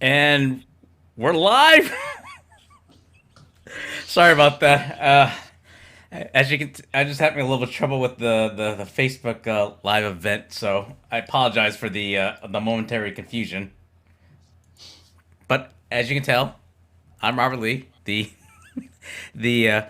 And we're live. Sorry about that. As you can, I just having a little bit of trouble with the Facebook live event, so I apologize for the momentary confusion. But as you can tell, I'm Robert Lee, the the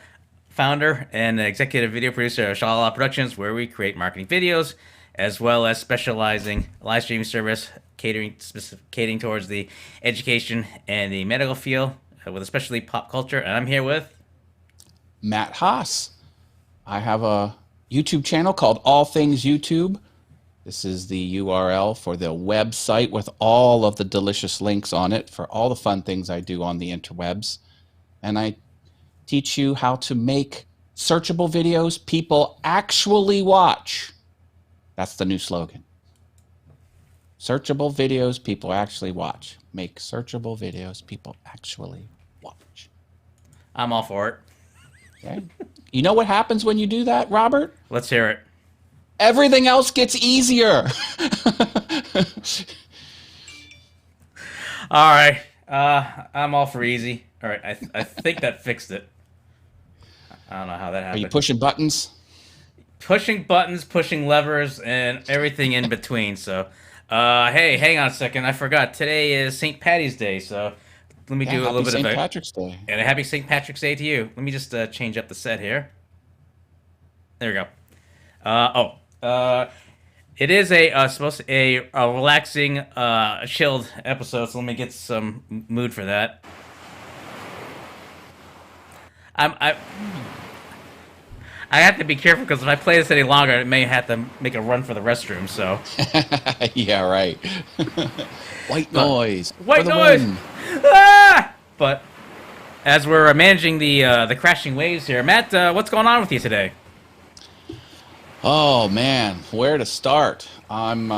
founder and executive video producer of ShaLaLaLa Productions, where we create marketing videos, as well as specializing live streaming service catering towards the education and the medical field, with especially pop culture. And I'm here with Matt Haas. I have a YouTube channel called All Things YouTube. This is the URL for the website with all of the delicious links on it for all the fun things I do on the interwebs. And I teach you how to make searchable videos people actually watch. That's the new slogan. Searchable videos people actually watch. Make searchable videos people actually watch. I'm all for it. Okay. You know what happens when you do that, Robert? Let's hear it. Everything else gets easier. All right. I'm all for easy. All right. I think that fixed it. I don't know how that happened. Are you pushing buttons? Pushing buttons, pushing levers, and everything in between. So, hey, hang on a second. I forgot. Today is St. Patty's Day, so let me do a little bit St. of a Patrick's Day. and a happy St. Patrick's Day to you. Let me just change up the set here. There we go. It is supposed to a relaxing, chilled episode. So let me get some mood for that. I have to be careful because if I play this any longer, it may have to make a run for the restroom. So Yeah, right. White noise. white for the noise. win. Ah! But as we're managing the crashing waves here, Matt, what's going on with you today? Oh man, where to start? I'm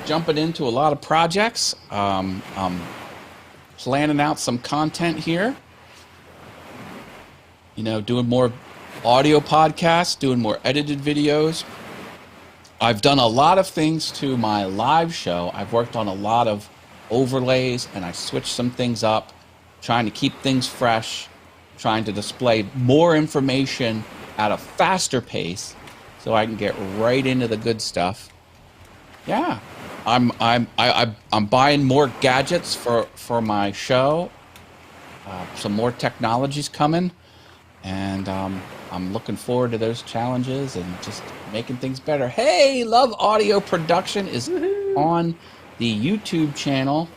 jumping into a lot of projects. I'm planning out some content here. You know, doing more audio podcasts, doing more edited videos. I've done a lot of things to my live show. I've worked on a lot of overlays and I switched some things up, trying to keep things fresh, trying to display more information at a faster pace so I can get right into the good stuff. Yeah. I'm buying more gadgets for my show. Some more technology's coming. And I'm looking forward to those challenges and just making things better. Hey, Love Audio Production is on the YouTube channel.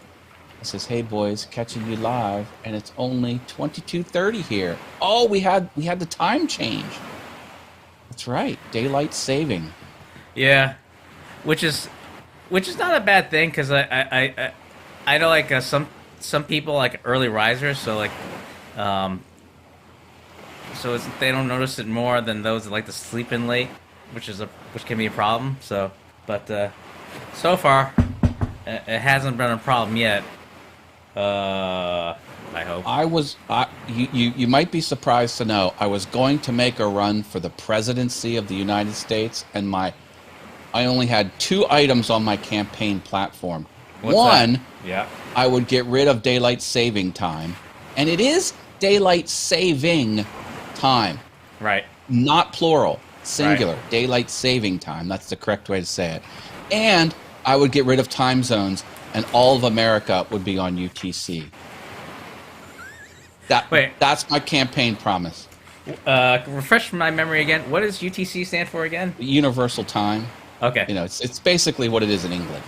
It says, "Hey boys, catching you live," and it's only 22:30 here. Oh, we had the time change. That's right, daylight saving. Yeah, which is not a bad thing because I know like some people like early risers, so like so they don't notice it more than those that like to sleep in late, which can be a problem. So, but so far it hasn't been a problem yet. I hope. You might be surprised to know I was going to make a run for the presidency of the United States, and I only had 2 items on my campaign platform. What's One, that? Yeah. I would get rid of daylight saving time, and it is daylight saving time, Right. not plural, singular. Right. Daylight saving time. That's the correct way to say it. And I would get rid of time zones, and all of America would be on UTC. That's my campaign promise. Refresh my memory again. What does UTC stand for again? Universal time. Okay. You know, it's basically what it is in England.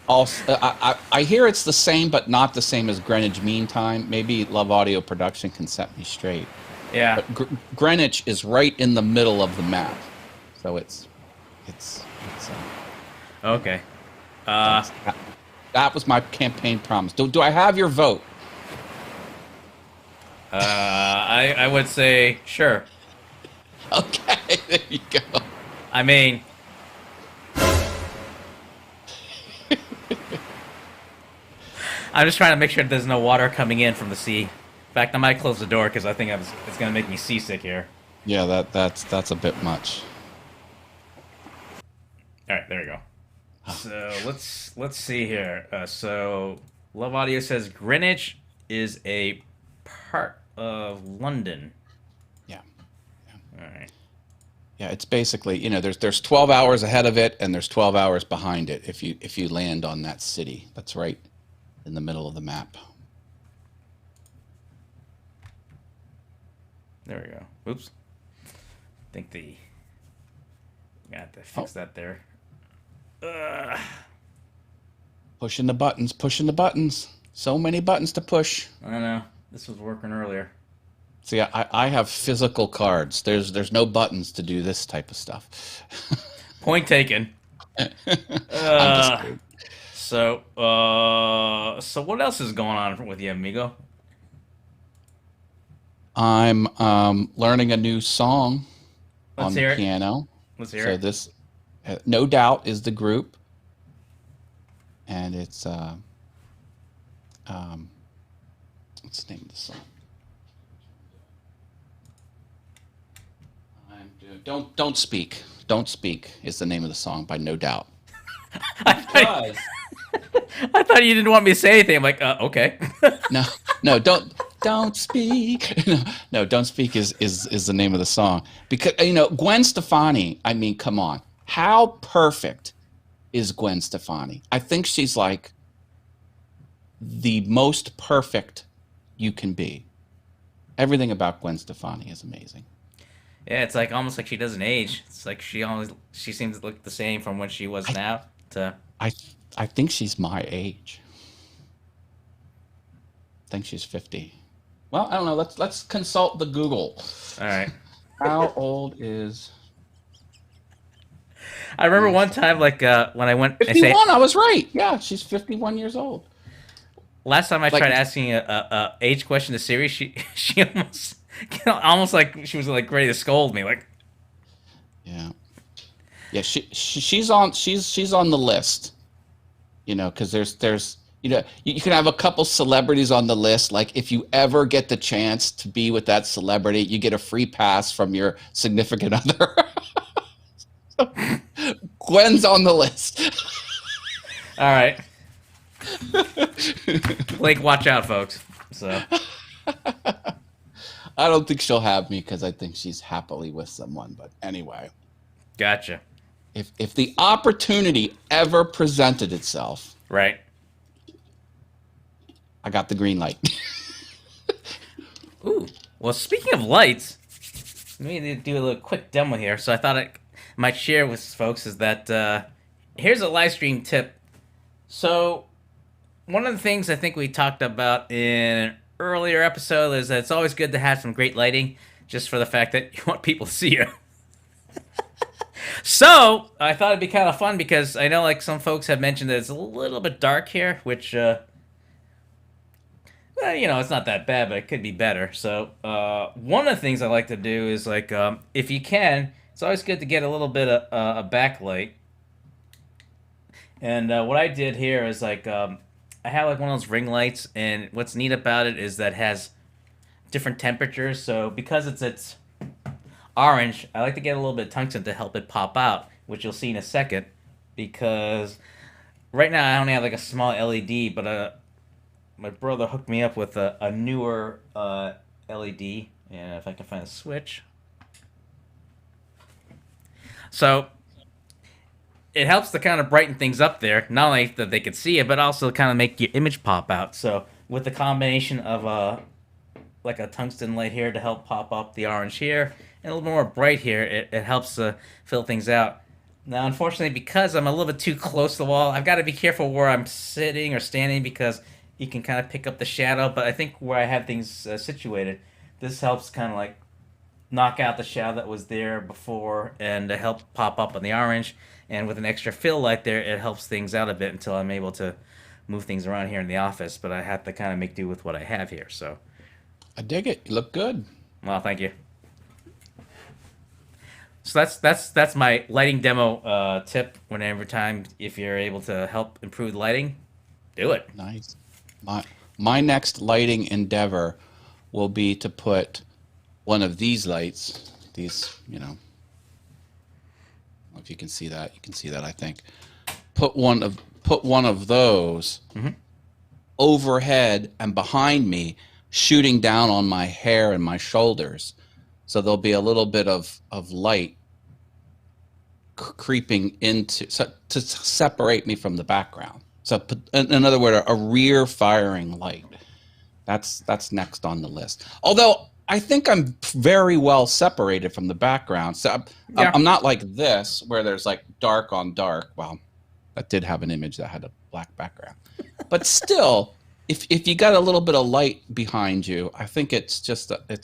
Also, I hear it's the same, but not the same as Greenwich Mean Time. Maybe Love Audio Production can set me straight. Yeah. But Greenwich is right in the middle of the map, so it's Okay. that was my campaign promise. Do I have your vote? I would say sure. Okay, there you go. I mean, I'm just trying to make sure there's no water coming in from the sea. In fact, I might close the door because I think it's going to make me seasick here. Yeah, that's a bit much. All right, there we go. So let's see here. So Love Audio says Greenwich is a part of London. Yeah. All right. Yeah, it's basically, there's 12 hours ahead of it and there's 12 hours behind it if you land on that city. That's right in the middle of the map. There we go. Oops. I think got to fix that there. Pushing the buttons, pushing the buttons. So many buttons to push. I know. This was working earlier. See, I have physical cards. There's no buttons to do this type of stuff. Point taken. I'm just kidding. So what else is going on with you, amigo? I'm learning a new song on the piano. Let's hear it. So this, No Doubt, is the group, and it's what's the name of the song? Don't speak. Don't speak is the name of the song by No Doubt. I thought you didn't want me to say anything. I'm like, okay. No, don't speak. No, Don't Speak is the name of the song. Because Gwen Stefani, I mean, come on. How perfect is Gwen Stefani? I think she's like the most perfect you can be. Everything about Gwen Stefani is amazing. Yeah, it's like almost like she doesn't age. It's like she seems to look the same from when she was now to. I think she's my age. I think she's 50. Well, I don't know. Let's consult the Google. All right. How old is? I remember one time, like when I went. 51. I was right. Yeah, she's 51 years old. Last time I tried asking a age question to Siri, she almost like she was like ready to scold me. Like, yeah. She's on the list. Because there's you can have a couple celebrities on the list. Like if you ever get the chance to be with that celebrity, you get a free pass from your significant other. Gwen's on the list. All right. Blake, watch out, folks. So I don't think she'll have me because I think she's happily with someone. But anyway. Gotcha. If the opportunity ever presented itself. Right. I got the green light. Ooh. Well, speaking of lights, let me do a little quick demo here. So I thought I might share with folks is that here's a live stream tip. So one of the things I think we talked about in an earlier episode is that it's always good to have some great lighting, just for the fact that you want people to see you. So I thought it'd be kind of fun because I know like some folks have mentioned that it's a little bit dark here, which well, it's not that bad, but it could be better. So one of the things I like to do is like if you can, it's always good to get a little bit of a backlight. And what I did here is like I have like one of those ring lights, and what's neat about it is that it has different temperatures. So because it's orange, I like to get a little bit of tungsten to help it pop out, which you'll see in a second. Because right now I only have like a small LED, but my brother hooked me up with a newer LED, and if I can find a switch. So it helps to kind of brighten things up there. Not only that they could see it, but also kind of make your image pop out. So with the combination of like a tungsten light here to help pop up the orange here, and a little more bright here, it helps fill things out. Now, unfortunately, because I'm a little bit too close to the wall, I've got to be careful where I'm sitting or standing because you can kind of pick up the shadow. But I think where I have things situated, this helps kind of like knock out the shadow that was there before and help pop up on the orange. And with an extra fill light there, it helps things out a bit until I'm able to move things around here in the office. But I have to kind of make do with what I have here. So I dig it. You look good. Well, thank you. So that's my lighting demo tip. Whenever time, if you're able to help improve the lighting, do it. Nice. My next lighting endeavor will be to put one of these lights. These, if you can see that, I think. Put one of those overhead and behind me, shooting down on my hair and my shoulders. So there'll be a little bit of light creeping into to separate me from the background. So in other words, a rear firing light. That's next on the list. Although I think I'm very well separated from the background. So I'm not like this where there's like dark on dark. Well, that did have an image that had a black background. But still, if you got a little bit of light behind you, I think it's just they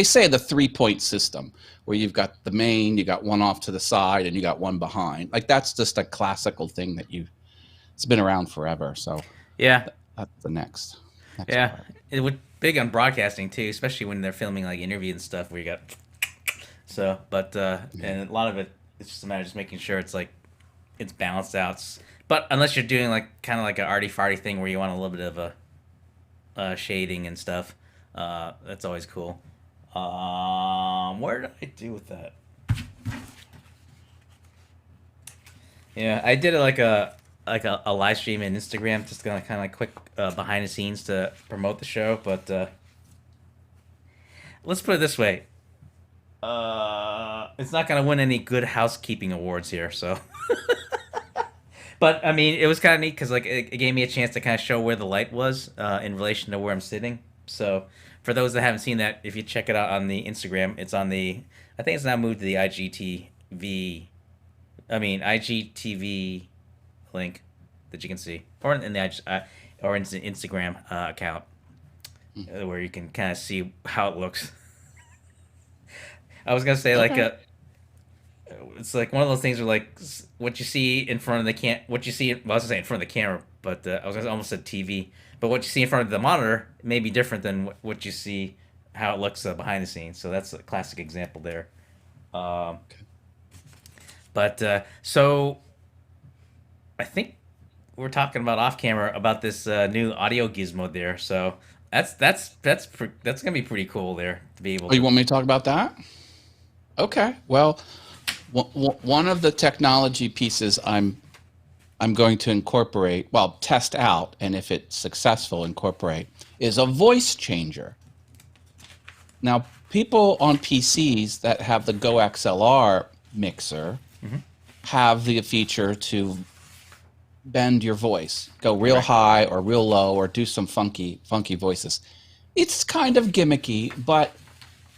say the 3-point system where you've got the main, you got one off to the side, and you got one behind. Like that's just a classical thing that it's been around forever. So Yeah. That's the next Yeah. part. It would big on broadcasting too, especially when they're filming like interviews and stuff where you got so, but and a lot of it, it's just a matter of just making sure it's like it's balanced out. But unless you're doing like kind of like an arty farty thing where you want a little bit of a shading and stuff, that's always cool. Where did I do with that? Yeah, I did it like a live stream in Instagram, just gonna kind of like quick behind the scenes to promote the show. But let's put it this way: it's not gonna win any good housekeeping awards here. So, but I mean, it was kind of neat because like it gave me a chance to kind of show where the light was in relation to where I'm sitting. So, for those that haven't seen that, if you check it out on the Instagram, it's on the. I think it's now moved to the IGTV link that you can see, or in the or in the Instagram account where you can kind of see how it looks. I was gonna say it's like one of those things where like what you see in front of what you see. Well, I was gonna say in front of the camera, but I was gonna almost said TV. But what you see in front of the monitor may be different than what you see how it looks behind the scenes. So that's a classic example there. But so I think we're talking about off camera about this new audio gizmo there. So that's gonna be pretty cool there to be able. Oh, you want me to talk about that? Okay. Well, one of the technology pieces I'm going to incorporate, well, test out, and if it's successful, incorporate, is a voice changer. Now, people on PCs that have the Go XLR mixer have the feature to bend your voice, go real high or real low, or do some funky voices. It's kind of gimmicky, but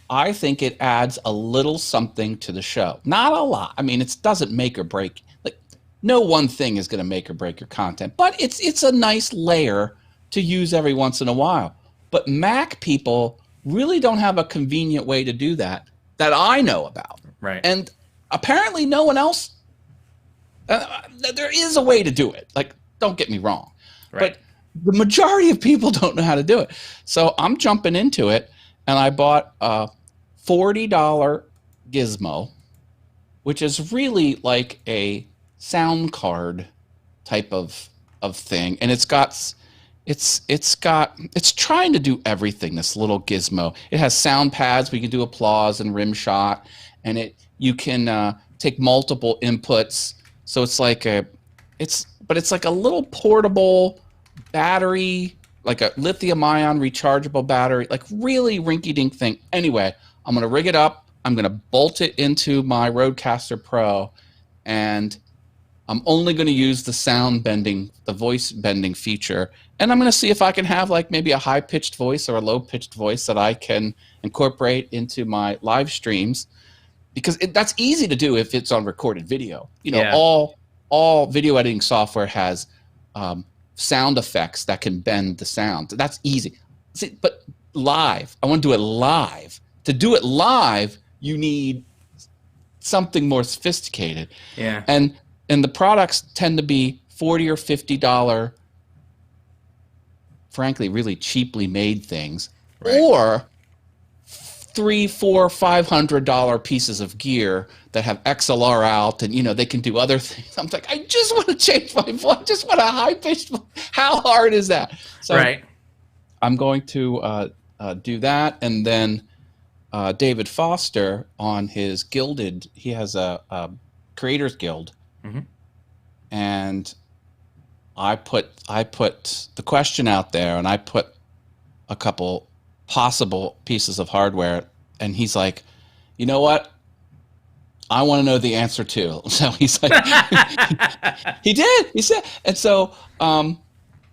I think it adds a little something to the show. Not a lot. I mean, it doesn't make or break. Like, no one thing is going to make or break your content, but it's a nice layer to use every once in a while. But Mac people really don't have a convenient way to do that I know about. Right. And apparently no one else. There is a way to do it. Like, don't get me wrong. Right. But the majority of people don't know how to do it. So I'm jumping into it, and I bought a $40 gizmo, which is really like a sound card type of thing. And it's trying to do everything, this little gizmo. It has sound pads where you can do applause and rim shot, and you can take multiple inputs. So it's like it's like a little portable battery, like a lithium-ion rechargeable battery, like really rinky-dink thing. Anyway, I'm going to rig it up. I'm going to bolt it into my Rodecaster Pro, and I'm only going to use the voice bending feature. And I'm going to see if I can have like maybe a high-pitched voice or a low-pitched voice that I can incorporate into my live streams. Because that's easy to do if it's on recorded video. You know, all video editing software has sound effects that can bend the sound. That's easy. See, but live, I want to do it live. To do it live, you need something more sophisticated. Yeah. And the products tend to be $40 or $50, frankly, really cheaply made things, or $300, $400, $500 pieces of gear that have XLR out, and they can do other things. I'm like, I just want to change my voice. I just want a high pitched. How hard is that? So I'm going to do that, and then David Foster on his Gilded. He has a Creators Guild, and I put the question out there, and I put a couple possible pieces of hardware, and he's like, you know what? I want to know the answer too. So he's like, he did. He said, and so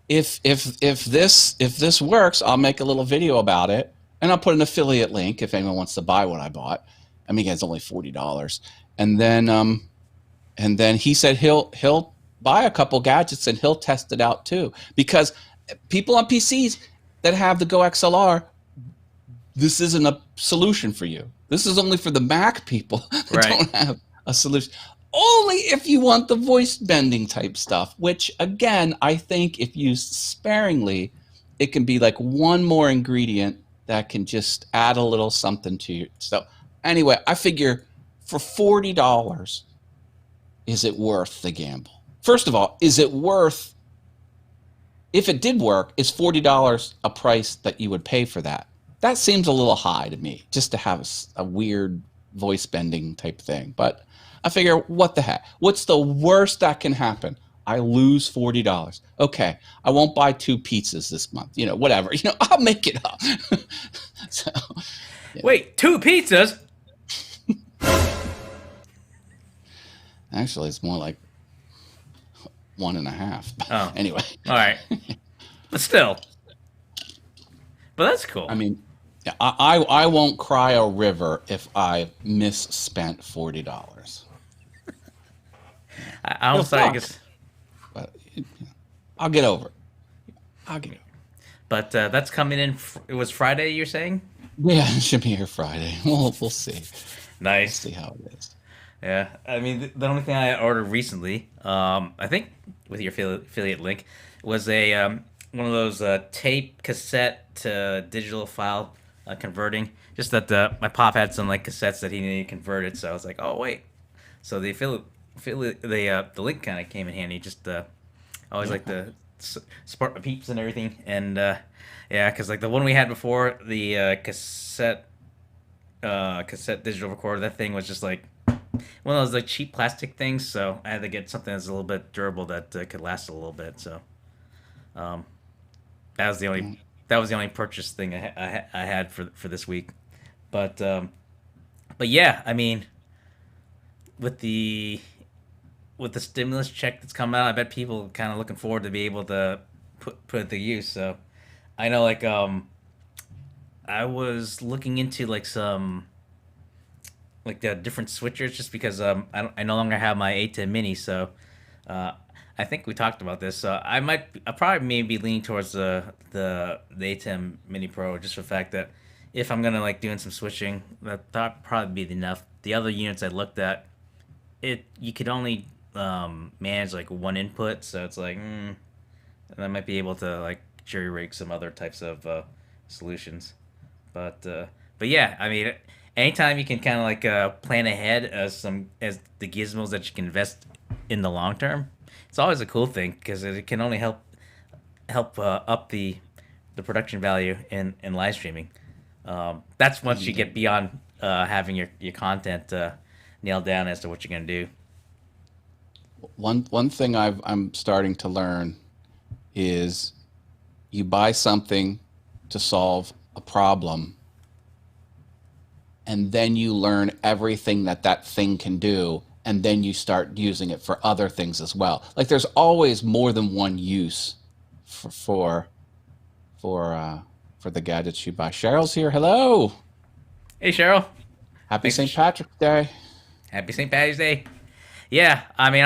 if this works, I'll make a little video about it, and I'll put an affiliate link if anyone wants to buy what I bought. I mean, it's only $40, and then he said he'll buy a couple gadgets and he'll test it out too, because people on PCs that have the Go XLR, this isn't a solution for you. This is only for the Mac people that Right. don't have a solution. Only if you want the voice bending type stuff, which again, I think if used sparingly, it can be like one more ingredient that can just add a little something to you. So anyway, I figure for $40, is it worth the gamble? First of all, is it worth, if it did work, is $40 a price that you would pay for that? That seems a little high to me, just to have a weird voice bending type thing. But I figure, what the heck? What's the worst that can happen? I lose $40. Okay, I won't buy 2 pizzas this month. You know, whatever. You know, I'll make it up. So, yeah. Wait, 2 pizzas? Actually, it's more like 1.5. Oh. Anyway. All right. But still. But that's cool. I mean, yeah, I won't cry a river if I misspent $40. I almost thought, I guess. But I'll get over it. I'll get over it. But that's coming in. It was Friday, you're saying? Yeah, it should be here Friday. We'll see. Nice. We'll see how it is. Yeah, I mean, the only thing I ordered recently, I think with your affiliate link, was a one of those tape cassette to digital file converting. Just that my pop had some like cassettes that he needed converted, so I was like, oh wait. So the the link kind of came in handy. Just always like to support my peeps and everything, and yeah, because like the one we had before, the cassette digital recorder, that thing was just like one of those like cheap plastic things, so I had to get something that's a little bit durable that could last a little bit. So um, that was the only purchase thing I had for this week. But yeah, I mean, with the stimulus check that's come out, I bet people kind of looking forward to be able to put it to use. So I know, like I was looking into like some like the different switchers, just because I no longer have my A10 mini, so I think we talked about this. So I probably maybe leaning towards the A10 Mini Pro, just for the fact that if I'm gonna like doing some switching, that probably be enough. The other units I looked at, you could only manage like one input, so it's like and I might be able to like jury rig some other types of solutions. But yeah, I mean, anytime you can kind of like plan ahead as the gizmos that you can invest in the long term, it's always a cool thing, because it can only help up the production value in live streaming. That's once you get beyond having your content nailed down as to what you're gonna do. One thing I'm starting to learn is you buy something to solve a problem, and then you learn everything that thing can do, and then you start using it for other things as well. Like there's always more than one use for the gadgets you buy. Cheryl's here. Hello. Hey, Cheryl. Happy Thanks St. Patrick's Day. Happy St. Patty's Day. Yeah, I mean,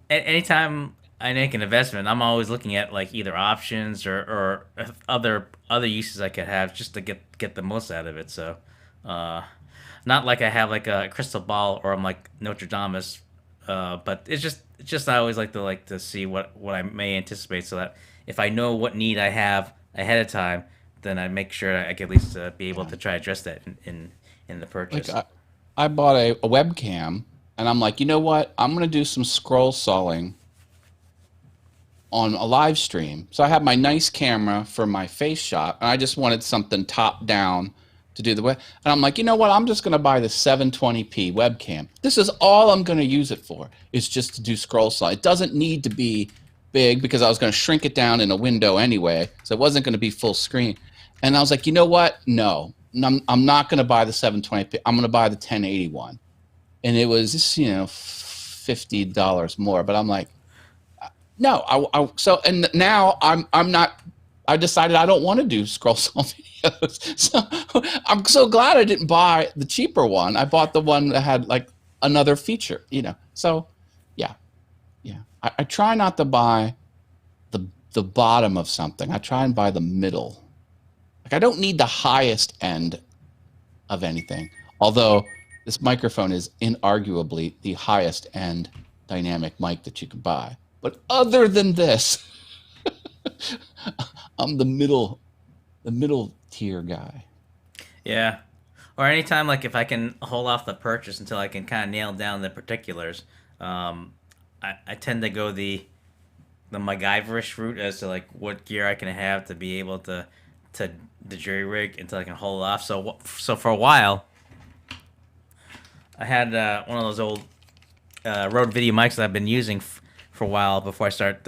anytime I make an investment, I'm always looking at like either options or other uses I could have, just to get the most out of it. So, not like I have like a crystal ball, or I'm like Nostradamus, but it's just I always like to see what I may anticipate, so that if I know what need I have ahead of time, then I make sure I can at least be able to try to address that in the purchase. Like I bought a webcam, and I'm like, you know what? I'm going to do some scroll sawing on a live stream. So I have my nice camera for my face shot, and I just wanted something top down to do the web. And I'm like, you know what? I'm just going to buy the 720p webcam. This is all I'm going to use it for. It's just to do scroll saw. It doesn't need to be big because I was going to shrink it down in a window anyway, so it wasn't going to be full screen. And I was like, you know what? No, I'm not going to buy the 720p. I'm going to buy the 1081. And it was just, you know, $50 more. But I'm like, no. So and now I'm not. I decided I don't want to do scroll saw videos. So I'm so glad I didn't buy the cheaper one. I bought the one that had like another feature, you know. So yeah. I try not to buy the bottom of something. I try and buy the middle. Like I don't need the highest end of anything. Although this microphone is inarguably the highest end dynamic mic that you can buy. But other than this, I'm the middle tier guy. Yeah. Or anytime, like, if I can hold off the purchase until I can kind of nail down the particulars, I tend to go the MacGyverish route as to like what gear I can have to be able to the jury rig until I can hold off. So for a while, I had one of those old Rode video mics that I've been using for a while before I start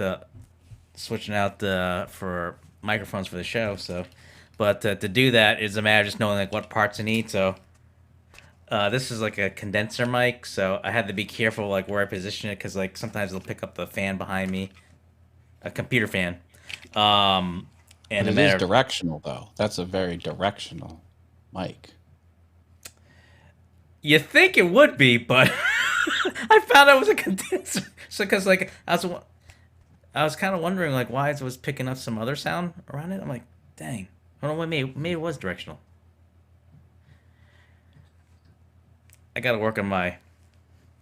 switching out for microphones for the show. So, but to do that is a matter of just knowing like what parts I need. So. This is like a condenser mic, so I had to be careful like where I position it because like sometimes it'll pick up the fan behind me, a computer fan. And but it is directional though. That's a very directional mic. You think it would be, but I found out it was a condenser. So because like I was kind of wondering like why it was picking up some other sound around it. I'm like, dang, I don't know what maybe it was directional. I gotta work on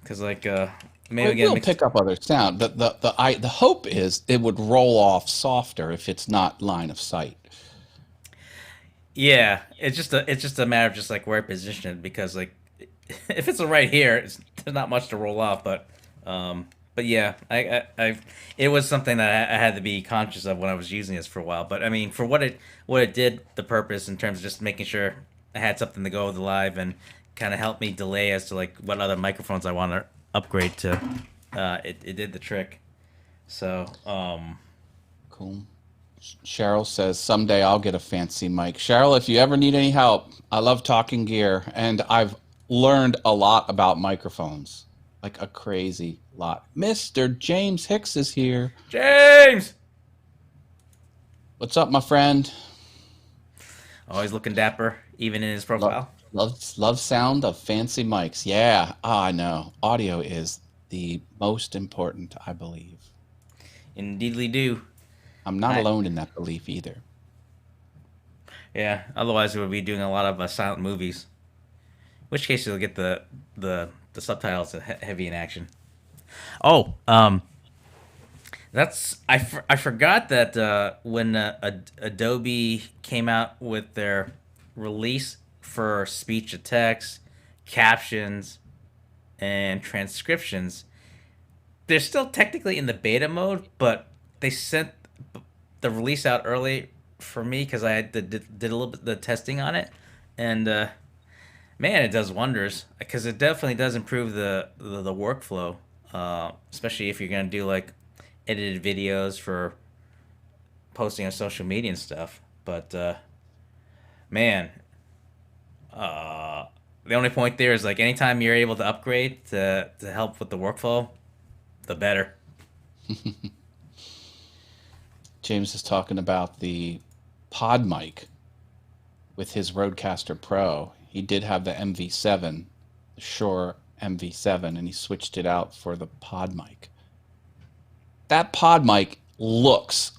because like maybe it will pick up other sound. The hope is it would roll off softer if it's not line of sight. Yeah, it's just a matter of just like where I position it because like if it's right here, there's not much to roll off. But yeah, I it was something that I had to be conscious of when I was using this for a while. But I mean, for what it did, the purpose in terms of just making sure I had something to go with the live and kind of helped me delay as to like what other microphones I want to upgrade to. It did the trick. So cool. Cheryl says someday I'll get a fancy mic. Cheryl, if you ever need any help, I love talking gear and I've learned a lot about microphones, like a crazy lot. Mr. James Hicks is here. James, what's up, my friend? Always looking dapper, even in his profile. Love sound of fancy mics. Yeah, I know. Audio is the most important, I believe. Indeedly do. I'm not alone in that belief either. Yeah, otherwise we would be doing a lot of silent movies. In which case you'll get the subtitles heavy in action. Oh, that's I forgot that when Adobe came out with their release for speech to text, captions, and transcriptions, they're still technically in the beta mode, but they sent the release out early for me because I did a little bit of the testing on it, and man, it does wonders because it definitely does improve the workflow, especially if you're gonna do like edited videos for posting on social media and stuff. But man, the only point there is like anytime you're able to upgrade to help with the workflow, the better. James is talking about the pod mic with his Rodecaster Pro. He did have the MV7, the Shure MV7, and he switched it out for the pod mic. That pod mic looks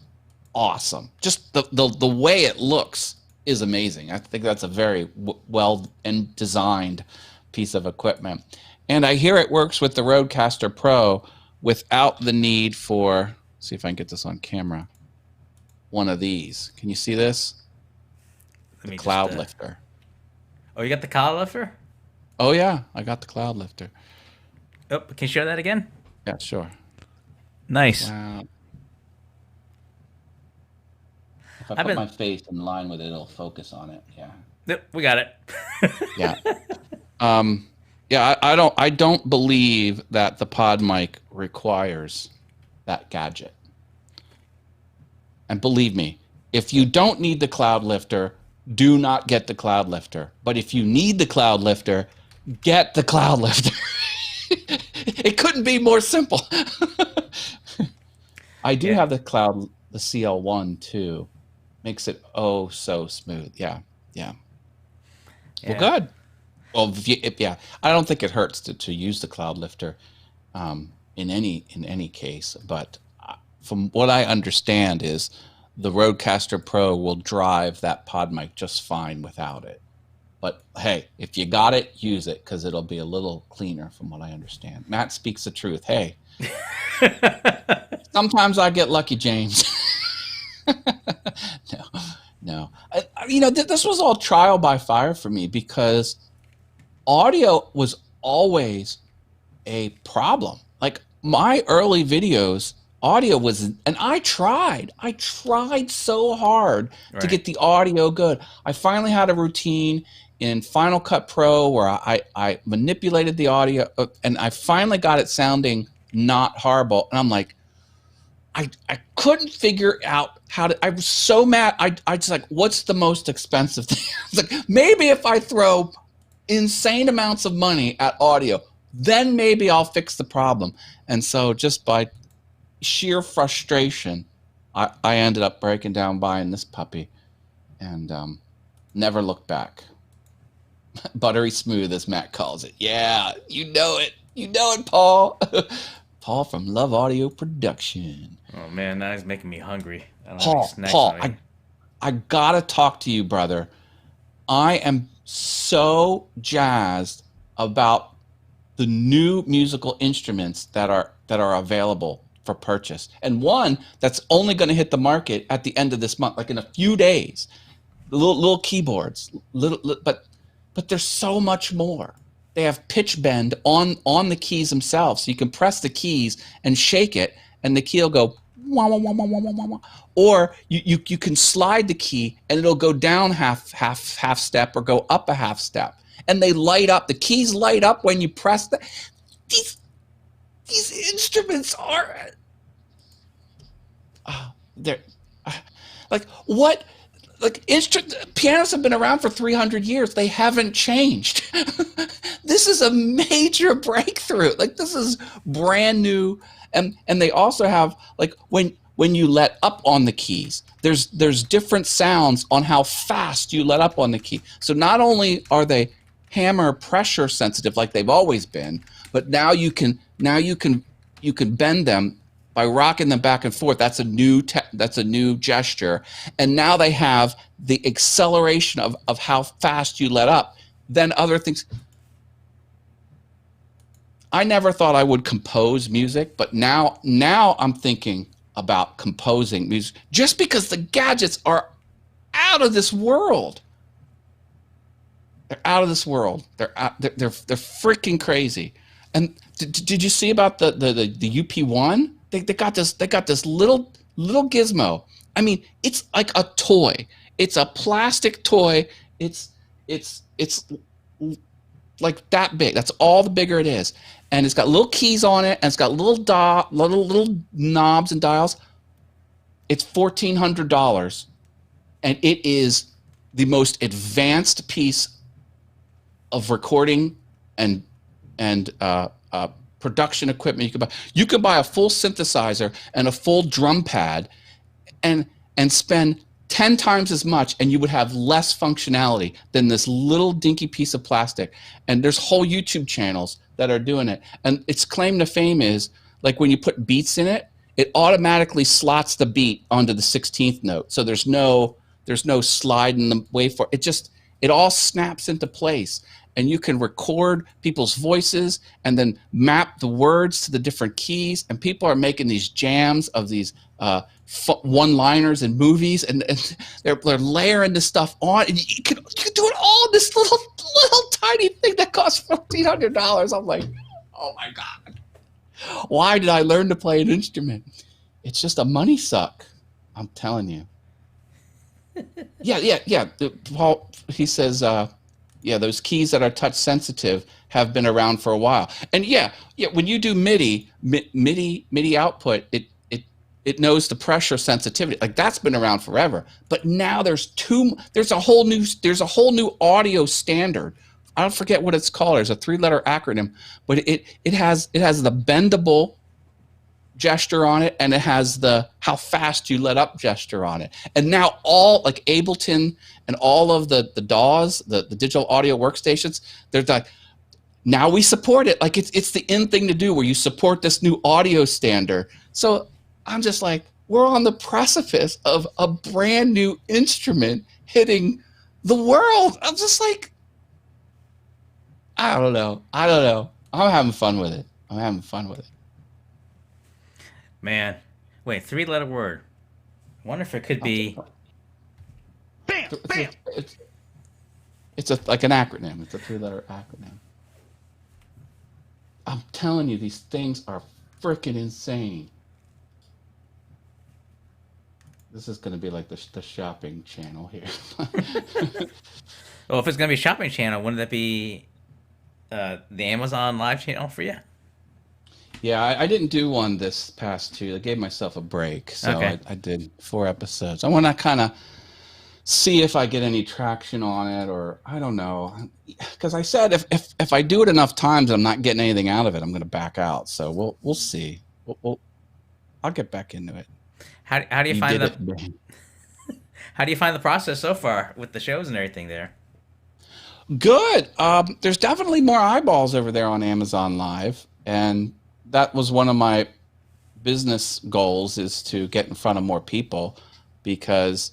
awesome. Just the way it looks is amazing. I think that's a very well and designed piece of equipment. And I hear it works with the Rodecaster Pro without the need for, see if I can get this on camera, one of these. Can you see this? The cloud lifter. Oh, you got the cloud lifter? Oh yeah, I got the cloud lifter. Oh, can you show that again? Yeah, sure. Nice. Wow. If I put my face in line with it, it'll focus on it. Yeah. Yep, we got it. Yeah. Yeah, I don't believe that the pod mic requires that gadget. And believe me, if you don't need the cloud lifter, do not get the cloud lifter. But if you need the cloud lifter, get the cloud lifter. It couldn't be more simple. I do have the CL1 too. Makes it oh so smooth. Yeah. Well, good. Well, I don't think it hurts to use the cloud lifter in any case. But from what I understand is the Rodecaster Pro will drive that pod mic just fine without it. But hey, if you got it, use it, because it'll be a little cleaner from what I understand. Matt speaks the truth. Hey, sometimes I get lucky, James. No. This was all trial by fire for me, because audio was always a problem. Like my early videos, audio was, and I tried so hard to get the audio good. I finally had a routine in Final Cut Pro where I manipulated the audio, and I finally got it sounding not horrible. And I'm like, I couldn't figure out how to. I was so mad. I just like, what's the most expensive thing? It's like, maybe if I throw insane amounts of money at audio, then maybe I'll fix the problem. And so just by sheer frustration, I ended up breaking down buying this puppy, and never looked back. Buttery smooth, as Matt calls it. Yeah, you know it, Paul. Paul from Love Audio Production. Oh man, now he's making me hungry. Paul, I gotta talk to you, brother. I am so jazzed about the new musical instruments that are available for purchase, and one that's only going to hit the market at the end of this month, like in a few days. Little keyboards, but there's so much more. They have pitch bend on the keys themselves, so you can press the keys and shake it, and the key will go wah, wah, wah, wah, wah, wah, wah. Or you can slide the key and it'll go down half step or go up a half step, and they light up. The keys light up when you press the. These instruments are they're like what. Like pianos have been around for 300 years. They haven't changed. This is a major breakthrough. Like, this is brand new. And they also have, like, when you let up on the keys, there's different sounds on how fast you let up on the key. So not only are they hammer pressure sensitive like they've always been, but now you can bend them by rocking them back and forth. That's a new gesture. And now they have the acceleration of how fast you let up. Then other things. I never thought I would compose music, but now I'm thinking about composing music, just because the gadgets are out of this world. They're out of this world. They're freaking crazy. And did you see about the UP1? They got this little gizmo. I mean, it's like a toy. It's a plastic toy. It's like that big. That's all the bigger it is. And it's got little keys on it, and it's got little knobs and dials. It's $1,400, and it is the most advanced piece of recording and production equipment you can buy. You can buy a full synthesizer and a full drum pad and spend 10 times as much, and you would have less functionality than this little dinky piece of plastic. And there's whole YouTube channels that are doing it. And its claim to fame is, like, when you put beats in it, it automatically slots the beat onto the 16th note. So there's no sliding the waveform. It all snaps into place. And you can record people's voices and then map the words to the different keys. And people are making these jams of these one-liners in movies, and they're layering this stuff on. And you can do it all in this little tiny thing that costs $1,400. I'm like, oh my God. Why did I learn to play an instrument? It's just a money suck. I'm telling you. Yeah. Paul, he says, those keys that are touch sensitive have been around for a while. And yeah, when you do MIDI output, it knows the pressure sensitivity. Like that's been around forever. But now there's a whole new audio standard. I don't forget what it's called. There's a 3-letter acronym, but it has the bendable gesture on it, and it has the how fast you let up gesture on it. And now all like Ableton and all of the DAWs, the digital audio workstations, they're like, now we support it. Like it's the in thing to do, where you support this new audio standard. So I'm just like, we're on the precipice of a brand new instrument hitting the world. I'm just like, I don't know. I'm having fun with it. Man, wait, 3-letter word. I wonder if it could be. Bam, bam. It's like an acronym. It's a 3-letter acronym. I'm telling you, these things are freaking insane. This is going to be like the shopping channel here. Well, if it's gonna be a shopping channel, wouldn't that be the Amazon Live channel for you? Yeah, I didn't do one this past 2. I gave myself a break, so Okay. I did 4 episodes. I want to kind of see if I get any traction on it, or I don't know. Because I said if I do it enough times and I'm not getting anything out of it, I'm going to back out. So we'll see. I'll get back into it. How do you You find did the it. how do you find the process so far with the shows and everything there? Good. There's definitely more eyeballs over there on Amazon Live, and that was one of my business goals, is to get in front of more people, because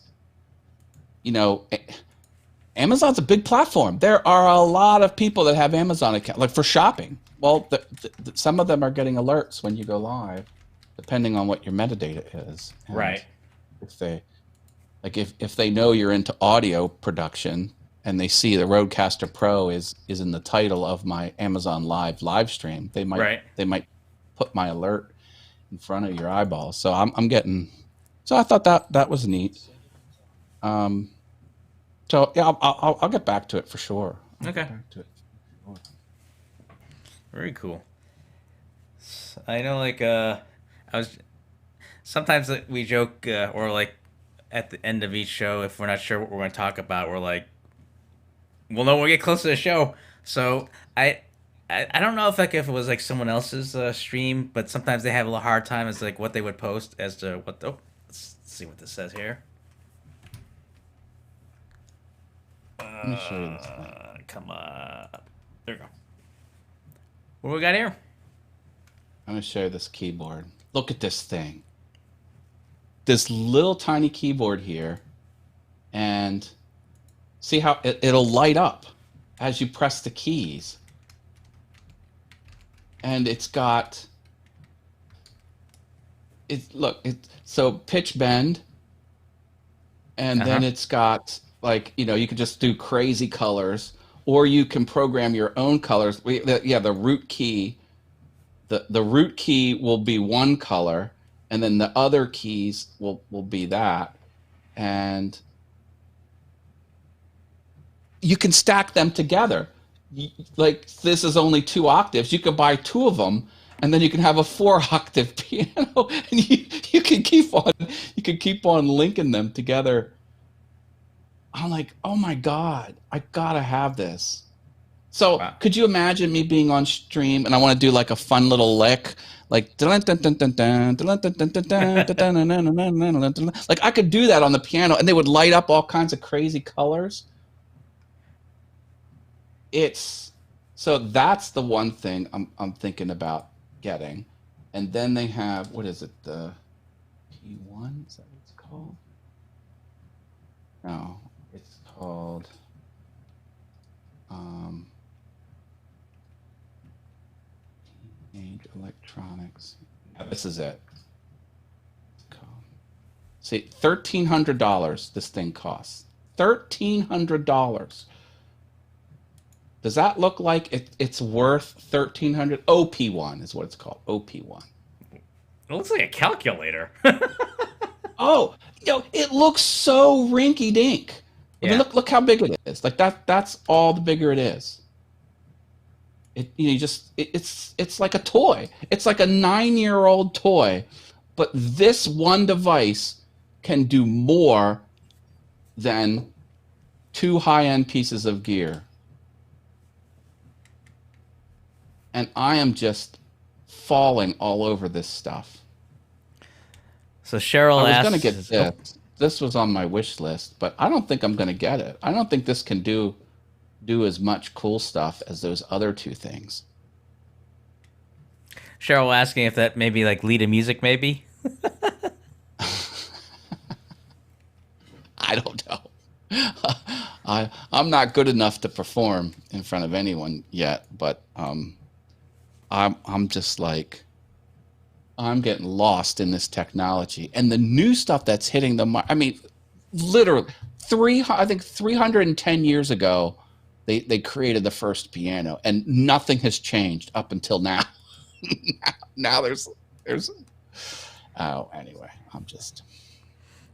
Amazon's a big platform. There are a lot of people that have Amazon accounts, like for shopping. Well, some of them are getting alerts when you go live, depending on what your metadata is. And Right. if they know you're into audio production, and they see the Rodecaster Pro is in the title of my Amazon live stream, they might put my alert in front of your eyeballs. So I'm getting. So I thought that was neat. So yeah, I'll get back to it for sure. I'll Okay. get back to it for sure. Very cool. I know, like, I was sometimes we joke, or like at the end of each show, if we're not sure what we're going to talk about, we're like, we'll know when we get close to the show. So I don't know if if it was like someone else's stream, but sometimes they have a little hard time as like what they would post as to what. Oh, let's see what this says here. Let me show you this thing. Come on. There we go. What do we got here? I'm going to show you this keyboard. Look at this thing. This little tiny keyboard here, and see how it'll light up as you press the keys. And it's got, so pitch bend, and then it's got, like, you can just do crazy colors, or you can program your own colors. The root key, the root key will be one color, and then the other keys will be that. And you can stack them together. Like, this is only 2 octaves. You could buy 2 of them, and then you can have a 4-octave piano, and you can keep on linking them together. I'm like, oh my God, I gotta have this. So Wow. Could you imagine me being on stream and I want to do like a fun little lick, like like I could do that on the piano, and they would light up all kinds of crazy colors. So that's the one thing I'm thinking about getting. And then they have, what is it, the P1? Is that what it's called? No, it's called Teenage Electronics. Yeah, this is it. See, $1,300 this thing costs. $1,300. Does that look like it's worth $1,300? OP1 is what it's called. OP1. It looks like a calculator. Oh, it looks so rinky dink. I mean, look how big it is. Like that's all the bigger it is. It's like a toy. It's like a 9-year-old toy But this one device can do more than 2 high-end pieces of gear. And I am just falling all over this stuff. So Cheryl I was asks, going to get this. This was on my wish list, but I don't think I'm going to get it. I don't think this can do as much cool stuff as those other 2 things. Cheryl asking if that maybe like LEDA music, maybe. I don't know. I'm not good enough to perform in front of anyone yet, but I'm just like, I'm getting lost in this technology and the new stuff that's hitting the market. I mean, literally, I think 310 years ago, they created the first piano, and nothing has changed up until now. now there's anyway,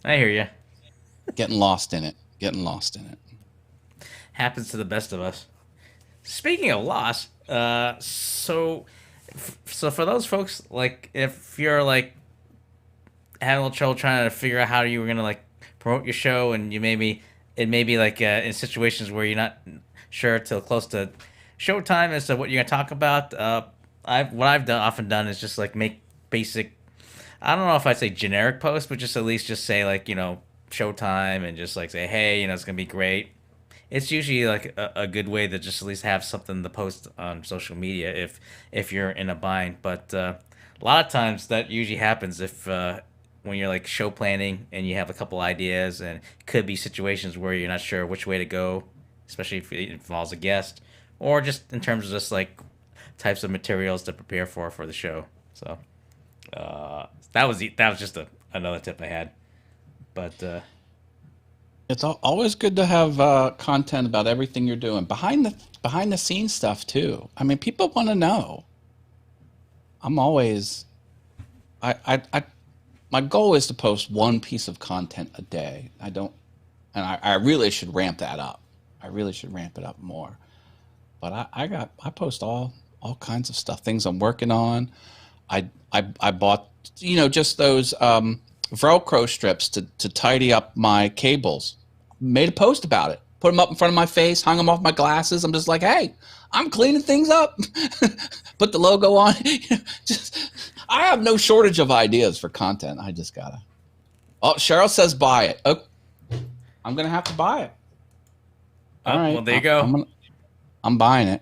I hear you. getting lost in it. Happens to the best of us. Speaking of loss, so for those folks, like if you're like having a little trouble trying to figure out how you were gonna like promote your show, and it may be like in situations where you're not sure till close to showtime as to what you're gonna talk about. What I've often done is just like make basic, I don't know if I'd say generic posts, but just at least just say like, showtime, and just like say, hey, it's gonna be great. It's usually like a good way to just at least have something to post on social media if you're in a bind. But a lot of times that usually happens if when you're like show planning and you have a couple ideas, and it could be situations where you're not sure which way to go, especially if it involves a guest, or just in terms of just like types of materials to prepare for the show. So that was just another tip I had. But It's always good to have content about everything you're doing behind the scenes stuff too. I mean, people want to know. I'm always, my goal is to post 1 piece of content a day. I really should ramp that up. I really should ramp it up more. But I post all kinds of stuff, things I'm working on. I bought, just those Velcro strips to tidy up my cables. Made a post about it. Put them up in front of my face, hung them off my glasses. I'm just like, hey, I'm cleaning things up. Put the logo on. I have no shortage of ideas for content. I just gotta. Oh, Cheryl says buy it. Oh, I'm gonna have to buy it. All right. Well, there you go. I'm buying it.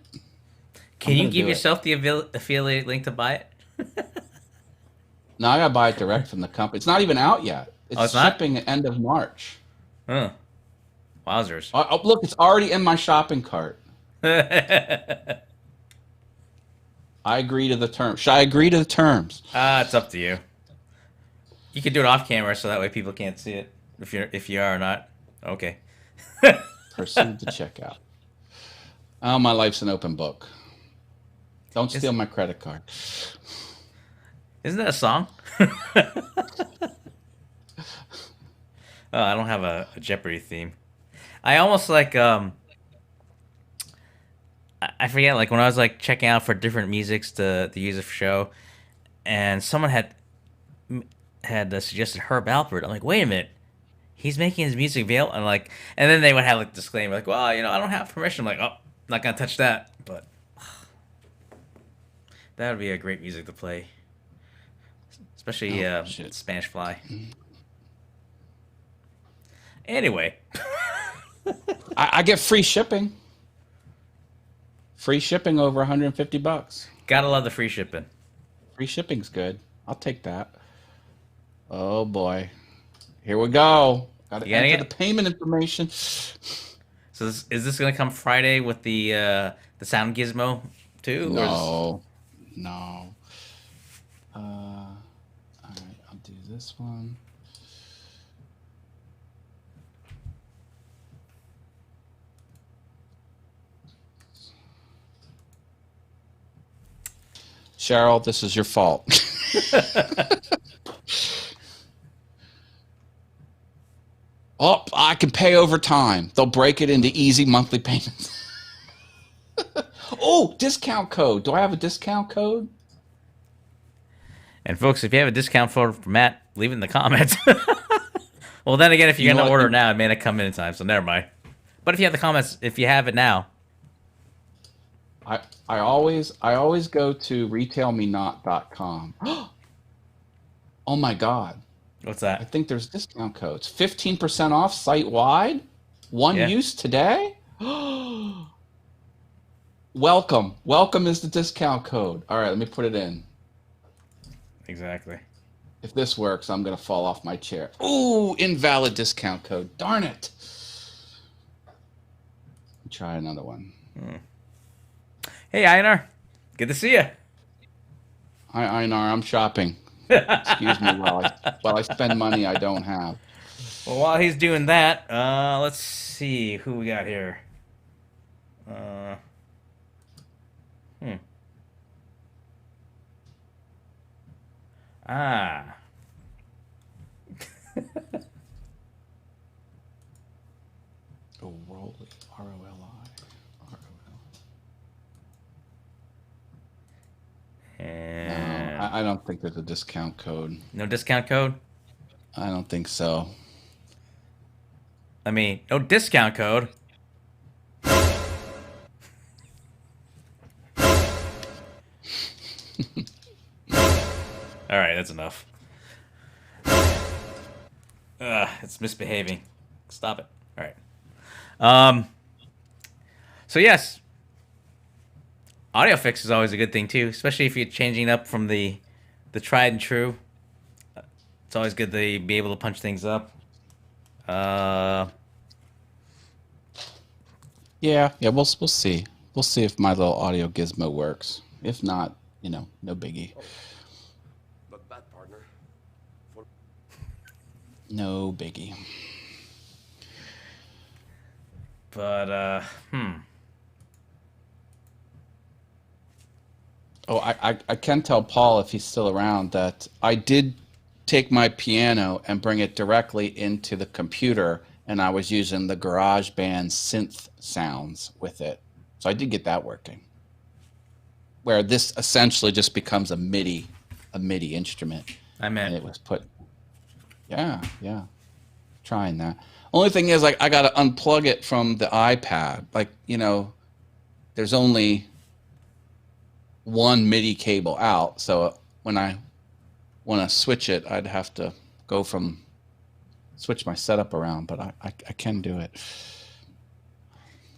Can you give yourself the affiliate link to buy it? No, I gotta buy it direct from the company. It's not even out yet. It's shipping at end of March. Huh. Wowzers. Oh, look, it's already in my shopping cart. I agree to the terms. Should I agree to the terms? It's up to you. You can do it off camera so that way people can't see it if you are or not. Okay. Proceed to checkout. Oh, my life's an open book. Don't steal my credit card. Isn't that a song? Oh, I don't have a Jeopardy theme. I almost like I forget, like when I was like checking out for different musics to use it for show, and someone had suggested Herb Alpert. I'm like, wait a minute, he's making his music available, and then they would have like disclaimer like, well, I don't have permission. I'm like, oh, not gonna touch that, but that would be a great music to play, especially Spanish Fly. Anyway. I get free shipping. Free shipping over $150. Gotta love the free shipping. Free shipping's good. I'll take that. Oh boy. Here we go. Gotta enter the payment information. So is this gonna come Friday with the sound gizmo too? No. No. All right, I'll do this one. Cheryl, this is your fault. Oh, I can pay over time. They'll break it into easy monthly payments. Oh, discount code. Do I have a discount code? And folks, if you have a discount code for Matt, leave it in the comments. Well, then again, if you're gonna order now, it may not come in time, so never mind. But if you have the comments, if you have it now, I always go to retailmenot.com. Oh my God. what's I that? think there's discount codes. 15% off site wide. One Yeah. use today. Welcome. Welcome is the discount code. All right, let me put it in. Exactly. If this works, I'm going to fall off my chair. Ooh, invalid discount code. Darn it. Try another one. Hey, Einar. Good to see you. Hi, Einar. I'm shopping. Excuse me while I spend money I don't have. Well, while he's doing that, let's see who we got here. Ah. Oh, Rolly. R-O-L-I. And No, I don't think there's a discount code. no discount code? I don't think so. I mean, no discount code. All right, that's enough. It's misbehaving. Stop it. All right. So yes, audio fix is always a good thing too, especially if you're changing up from the tried and true. It's always good to be able to punch things up. Yeah, we'll see. We'll see if my little audio gizmo works. If not, no biggie. Not bad, partner. No biggie. But Oh, I can tell Paul, if he's still around, that I did take my piano and bring it directly into the computer, and I was using the GarageBand synth sounds with it. So I did get that working. Where this essentially just becomes a MIDI instrument. I And meant it was put, yeah, trying that. Only thing is, like, I got to unplug it from the iPad. Like, there's only one MIDI cable out. So when I want to switch it, I'd have to switch my setup around, but I can do it.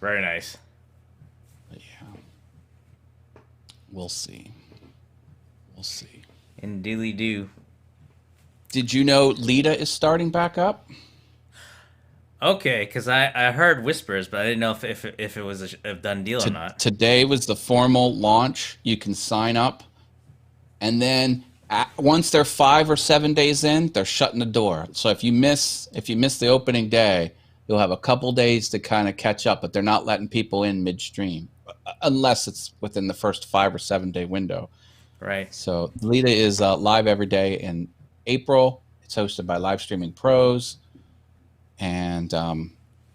very nice. But yeah, we'll see. Indeedly do. Did you know LEDA is starting back up? Okay, because I heard whispers, but I didn't know if it was a done deal or not. Today was the formal launch. You can sign up, and then once they're 5 or 7 days in, they're shutting the door. So if you miss the opening day, you'll have a couple days to kind of catch up, but they're not letting people in midstream unless it's within the first 5 or 7 day window. Right. So LEDA is live every day in April. It's hosted by Livestreaming Pros, and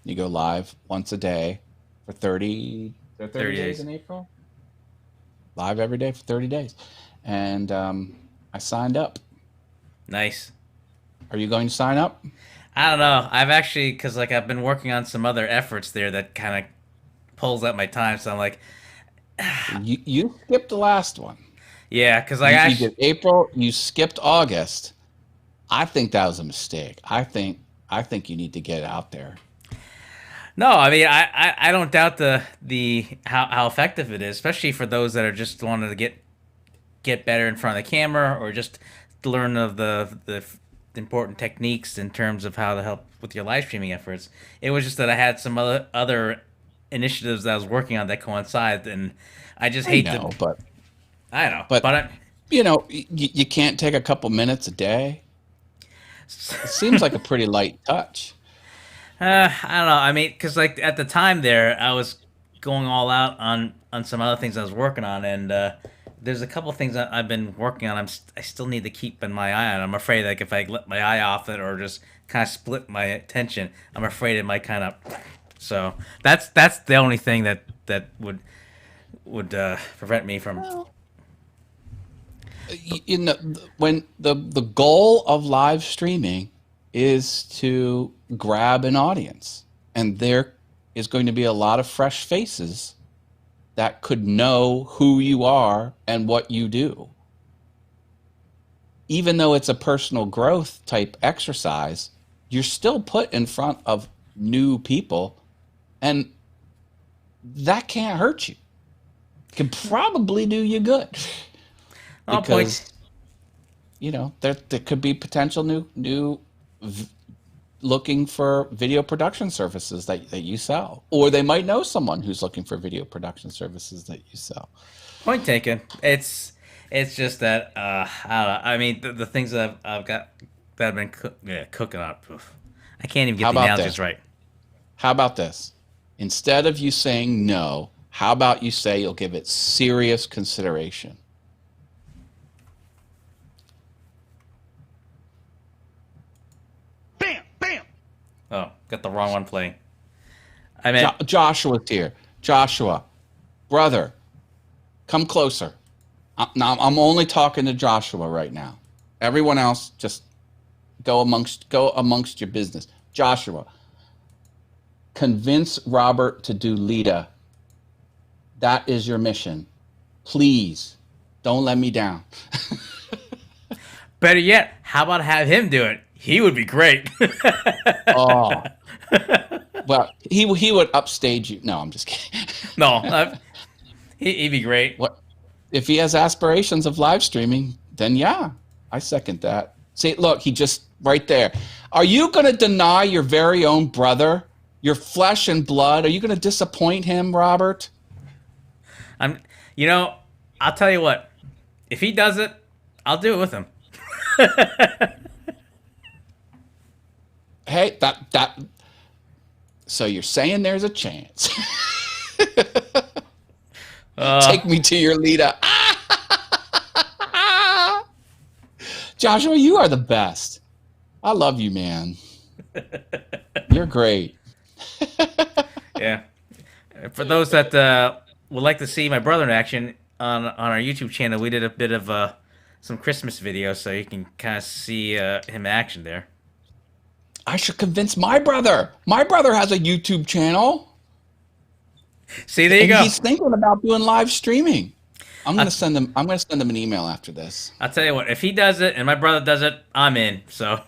you go live once a day for 30 days in April. Live every day for 30 days. And I signed up. Nice. Are you going to sign up? I don't know. I've actually, because I've been working on some other efforts there that kind of pulls up my time. So I'm like, You skipped the last one. yeah, because You did April. You skipped August. I think that was a mistake. I think you need to get out there. No, I mean I don't doubt the how effective it is, especially for those that are just wanting to get better in front of the camera or just learn of the important techniques in terms of how to help with your live streaming efforts. It was just that I had some other initiatives that I was working on that coincide, and I just hate to. But I know, but you can't take a couple minutes a day. It seems like a pretty light touch. I don't know. I mean, because at the time there, I was going all out on some other things I was working on, and there's a couple things that I've been working on. I still need to keep my eye on. I'm afraid if I let my eye off it or just kind of split my attention, I'm afraid it might kind of. So that's the only thing that would prevent me from. when the goal of live streaming is to grab an audience, and there is going to be a lot of fresh faces that could know who you are and what you do. Even though it's a personal growth type exercise, you're still put in front of new people, and that can't hurt you. It can probably do you good. All Because, points. there could be potential new looking for video production services that you sell. Or they might know someone who's looking for video production services that you sell. Point taken. It's just that I don't know. I mean, the things that I've got that have been cooking up. Oof. I can't even How get the about analogies this? right. How about this? Instead of you saying no, how about you say you'll give it serious consideration? Bam, bam. Oh, got the wrong one playing. I mean, Joshua's here. Joshua, brother, come closer. Now I'm only talking to Joshua right now. Everyone else, just go amongst your business. Joshua, convince Robert to do LEDA. That is your mission. Please, don't let me down. better yet, how about have him do it? He would be great. Oh, well, he would upstage you. No, I'm just kidding. No, he'd be great. What if he has aspirations of live streaming? Then yeah, I second that. See, look, he just right there. Are you going to deny your very own brother, your flesh and blood? Are you going to disappoint him, Robert? I'll tell you what. If he does it, I'll do it with him. Hey, that. So you're saying there's a chance? Take me to your leader. Joshua, you are the best. I love you, man. You're great. Yeah. For those that would like to see my brother in action on our YouTube channel, we did a bit of some Christmas videos, so you can kind of see him in action there. I should convince my brother. My brother has a YouTube channel. See, there you go. He's thinking about doing live streaming. I'm gonna send him an email after this. I'll tell you what. If he does it and my brother does it, I'm in. So,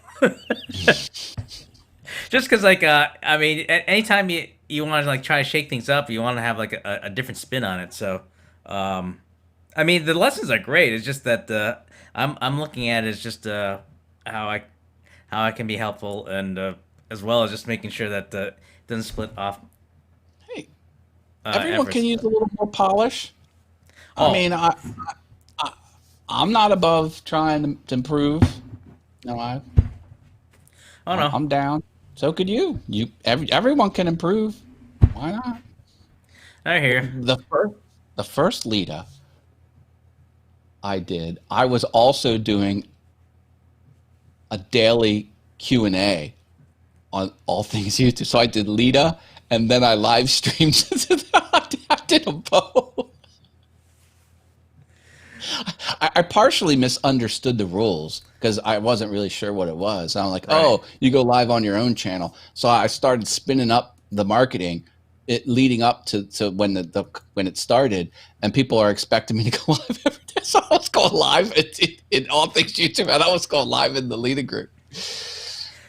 just because, I mean, anytime you want to try to shake things up, you want to have a different spin on it. So, I mean, the lessons are great. It's just that I'm looking at it as just how I can be helpful, and as well as just making sure that it doesn't split off. Hey, everyone efforts. can use a little more polish. Oh. I mean, I'm not above trying to improve. No, Oh no, I'm down. So could you. Everyone can improve. Why not? I hear. The first LEDA I did, I was also doing a daily Q&A on all things YouTube. So I did LEDA, and then I live streamed. I did them both. I partially misunderstood the rules because I wasn't really sure what it was. I'm like, oh, you go live on your own channel. So I started spinning up the marketing, it leading up to when when it started, and people are expecting me to go live every day. So I was going live in all things YouTube, and I was going live in the LEDA group.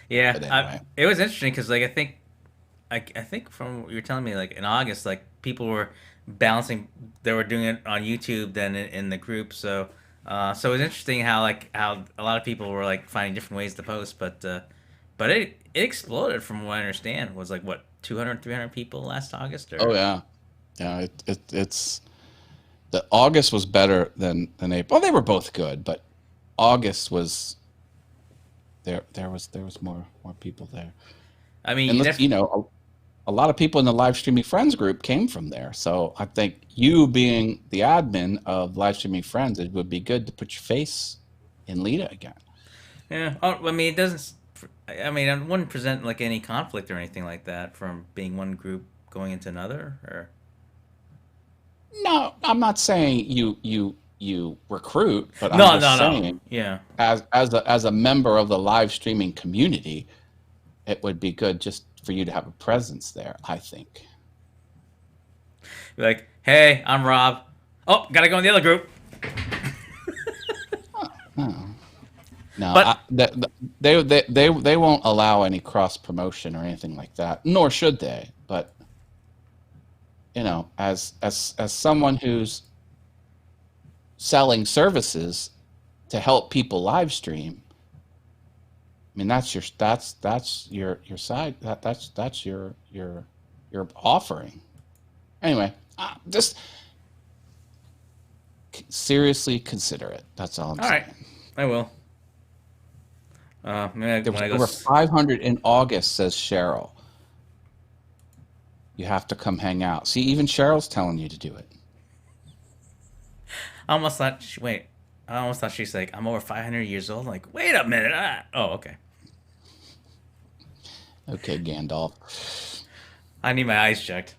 Yeah, Anyway. it was interesting because I think from what you were telling me, in August, people were balancing. They were doing it on YouTube then in the group. So so it was interesting how a lot of people were finding different ways to post, but it exploded from what I understand. It was what 200, 300 people last August. Oh yeah, yeah. It's the August was better than April. Well, they were both good, but August was there. There was more people there. I mean, And a lot of people in the live streaming friends group came from there. So I think you being the admin of live streaming friends, it would be good to put your face in LEDA again. yeah. Oh, I mean, it doesn't. I mean, it wouldn't present any conflict or anything like that from being one group going into another, or. No, I'm not saying you you recruit, but No, I'm no, just no. saying, Yeah. as a member of the live streaming community, it would be good just for you to have a presence there, I think. Be like, hey, I'm Rob. Oh, gotta go in the other group. No, But they won't allow any cross promotion or anything like that, nor should they. But you know, as someone who's selling services to help people live stream, I mean that's your side that's your offering. Anyway, just seriously consider it. That's all I'm all saying. right, I will. There was When I go, over 500 in August, says Cheryl. You have to come hang out. See, even Cheryl's telling you to do it. I almost thought. Wait, I almost thought she's like, I'm over 500 years old. I'm like, wait a minute. Oh, okay. Okay, Gandalf. I need my eyes checked.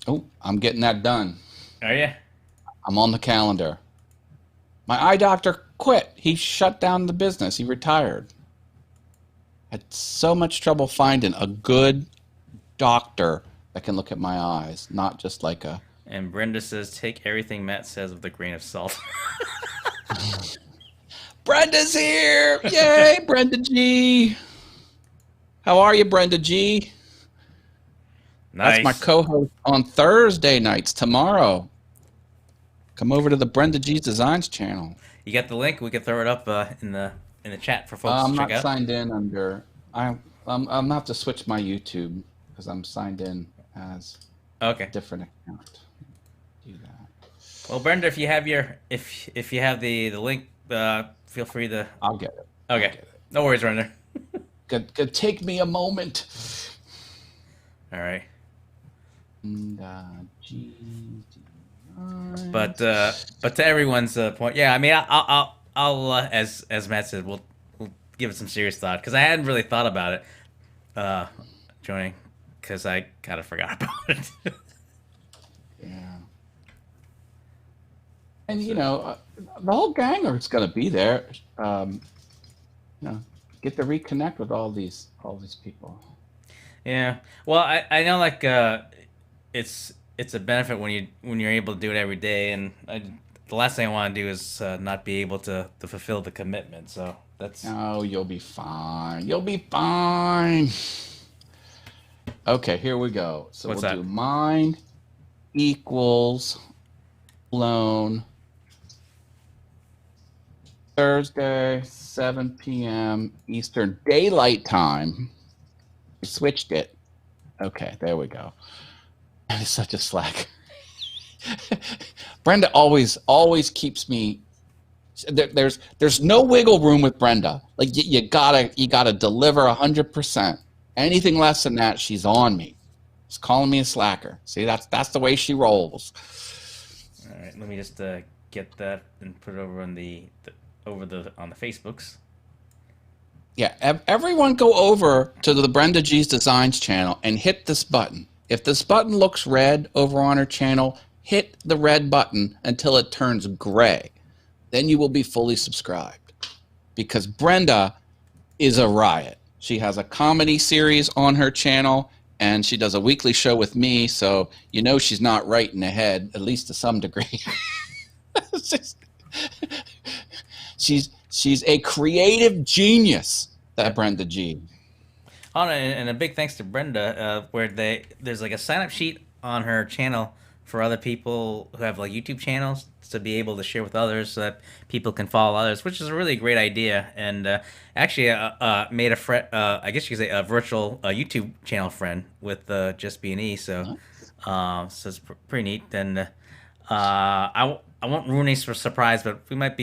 Oh, I'm getting that done. Are you? I'm on the calendar. My eye doctor quit. He shut down the business. He retired. Had so much trouble finding a good doctor that can look at my eyes, not just like a... And Brenda says, take everything Matt says with a grain of salt. Brenda's here! Yay, Brenda G! How are you, Brenda G? Nice. That's my co-host on Thursday nights, tomorrow. Come over to the Brenda G's Designs channel. You got the link? We can throw it up in the chat for folks I'm to check not out. signed in under... I'm gonna have to switch my YouTube because I'm signed in as Okay. a different account. Do that. Well, Brenda, if you have if you have the link, feel free to. I'll get it. Okay. I'll get it. No worries, Brenda. Could take me a moment. All right. G. But to everyone's point, yeah. I mean, I'll as Matt said, we'll give it some serious thought because I hadn't really thought about it joining because I kind of forgot about it. Yeah. And you know, the whole gang is going to be there. You know, get to reconnect with all these people. Yeah. Well, I know like it's a benefit when you're able to do it every day, and the last thing I want to do is not be able to fulfill the commitment. So that's. Oh, you'll be fine. You'll be fine. Okay, here we go. So What's we'll that? do mind equals loan Thursday, 7 p.m. Eastern Daylight Time. We switched it. Okay, there we go. That is such a slack. Brenda always keeps me. There's no wiggle room with Brenda. Like you gotta deliver 100%. Anything less than that, she's on me. She's calling me a slacker. See, that's the way she rolls. All right, let me just get that and put it over on the Facebooks. Yeah, everyone go over to the Brenda G's Designs channel and hit this button. If this button looks red over on her channel, hit the red button until it turns gray. Then you will be fully subscribed. Because Brenda is a riot. She has a comedy series on her channel, and she does a weekly show with me, so you know she's not writing ahead, at least to some degree. She's a creative genius, that Brenda G. Oh, and a big thanks to Brenda, where there's like a sign up sheet on her channel for other people who have like YouTube channels to be able to share with others so that people can follow others, which is a really great idea. And actually made a friend, I guess you could say a virtual YouTube channel friend with Just B&E. So, so it's pretty neat. And I won't ruin any surprise, but we might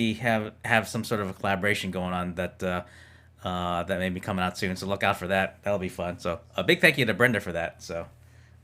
have some sort of a collaboration going on that may be coming out soon. So look out for that. That'll be fun. So a big thank you to Brenda for that. So.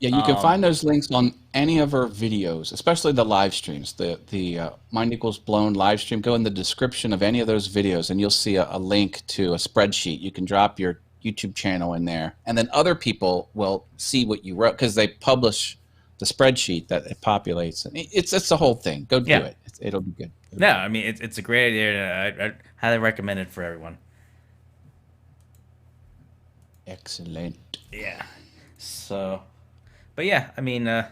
Yeah, you can find those links on any of her videos, especially the live streams. The Mind Equals Blown live stream. Go in the description of any of those videos, and you'll see a link to a spreadsheet. You can drop your YouTube channel in there, and then other people will see what you wrote because they publish the spreadsheet that it populates. And it's the whole thing. Go do it. It'll be good. No, I mean it's a great idea. I highly recommend it for everyone. Excellent. Yeah. So, but yeah, I mean, can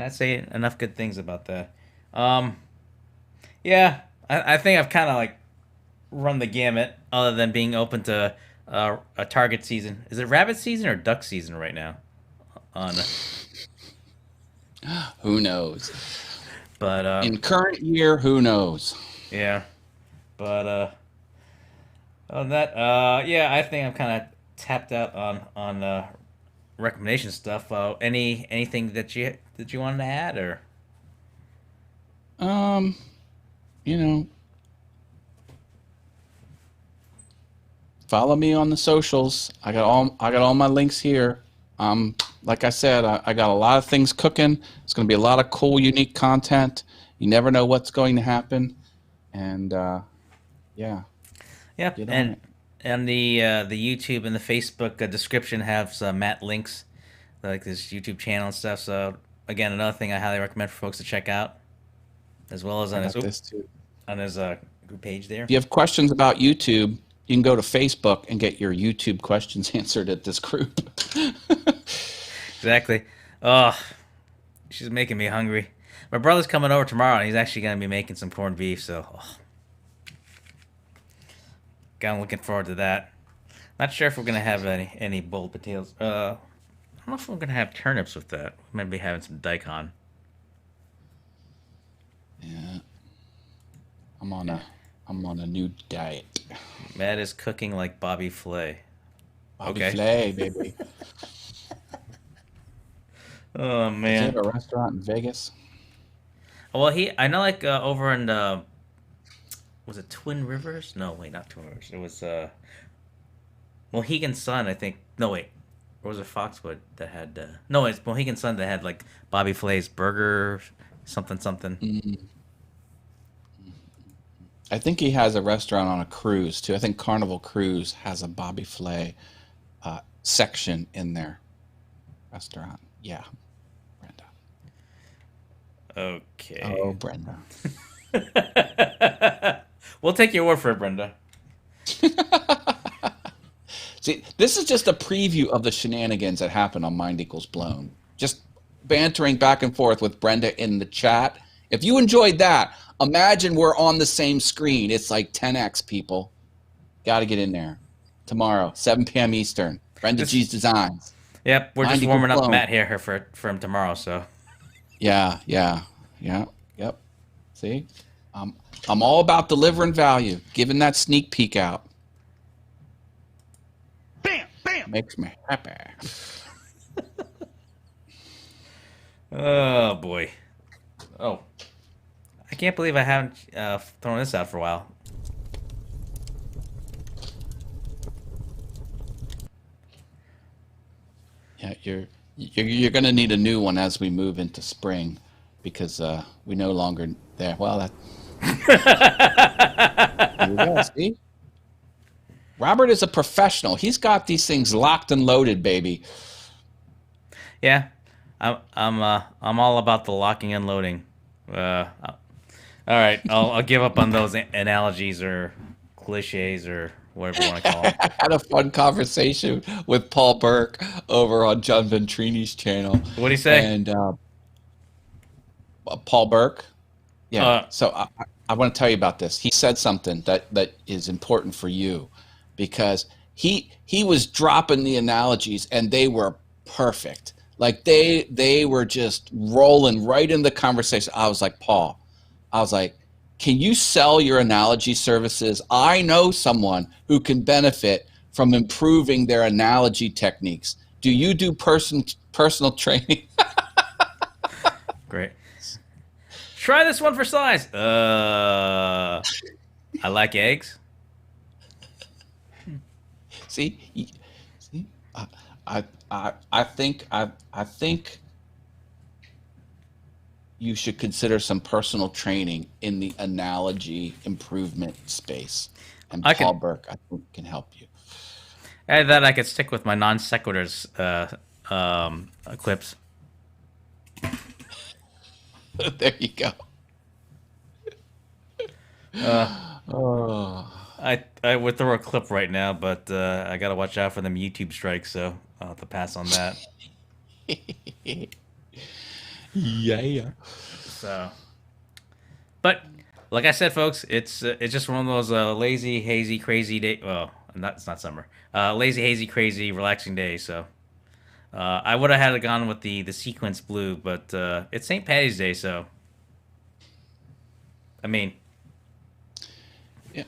I say enough good things about that? Um, yeah, I think I've kind of like run the gamut, other than being open to a target season. Is it rabbit season or duck season right now? On, Who knows? but In current year, who knows? yeah, but on that, yeah, I think I'm kind of tapped out on recommendation stuff. Anything that you wanted to add or? Um, you know, follow me on the socials. I got all my links here. Like I said, I got a lot of things cooking. It's going to be a lot of cool, unique content. You never know what's going to happen, and yeah, Yep, get on it. and the YouTube and the Facebook description have some Matt links, like this YouTube channel and stuff. So again, another thing I highly recommend for folks to check out, as well as I on his got this too. on his group page there. If you have questions about YouTube, you can go to Facebook and get your YouTube questions answered at this group. Exactly. Oh, she's making me hungry. My brother's coming over tomorrow, and he's actually gonna be making some corned beef. So, kind of looking forward to that. Not sure if we're gonna have any boiled potatoes. I don't know if we're gonna have turnips with that. We might be having some daikon. Yeah, I'm on a new diet. Matt is cooking like Bobby Flay. Bobby Okay. Flay, baby. Oh Does he man. have a restaurant in Vegas? Well, I know like over in was it Twin Rivers? No, wait, not Twin Rivers. It was Mohegan Sun, I think. No, wait. Or was it Foxwood that had no, it's Mohegan Sun that had like Bobby Flay's burger something something. I think he has a restaurant on a cruise too. I think Carnival Cruise has a Bobby Flay section in their restaurant. Yeah, Brenda. Okay. Oh, Brenda. We'll take your word for it, Brenda. See, this is just a preview of the shenanigans that happen on Mind Equals Blown. Just bantering back and forth with Brenda in the chat. If you enjoyed that, imagine we're on the same screen. It's like 10x, people. Got to get in there. Tomorrow, 7 p.m. Eastern. Brenda This- G's Designs. Yep, we're Mind just Equals warming up Blown. Matt here for him tomorrow, so Yeah. Yep. See? I'm all about delivering value, giving that sneak peek out. Bam! Bam! Makes me happy. oh boy. Oh. I can't believe I haven't thrown this out for a while. Yeah, you're going to need a new one as we move into spring, because we no longer there. Well, that. There you go. See, Robert is a professional. He's got these things locked and loaded, baby. Yeah. I'm all about the locking and loading. All right, I'll give up on those analogies or cliches or whatever you want to call them. I had a fun conversation with Paul Burke over on John Ventrini's channel. What do you say? And Paul Burke. Yeah. So I want to tell you about this. He said something that is important for you, because he was dropping the analogies and they were perfect. Like they were just rolling right in the conversation. I was like, Paul, can you sell your analogy services? I know someone who can benefit from improving their analogy techniques. Do you do personal training? Great. Try this one for size. I like eggs. See, I think you should consider some personal training in the analogy improvement space. And Paul Burke, I think, can help you. And that I could stick with my non sequiturs quips. There you go. Oh. I would throw a clip right now, but I gotta watch out for them YouTube strikes, so I'll have to pass on that. Yeah. So, but like I said, folks, it's just one of those lazy, hazy, crazy day. Well, it's not summer. Lazy, hazy, crazy, relaxing days. So I would have had it gone with the sequence blue, but it's St. Patty's Day, so I mean, Yeah,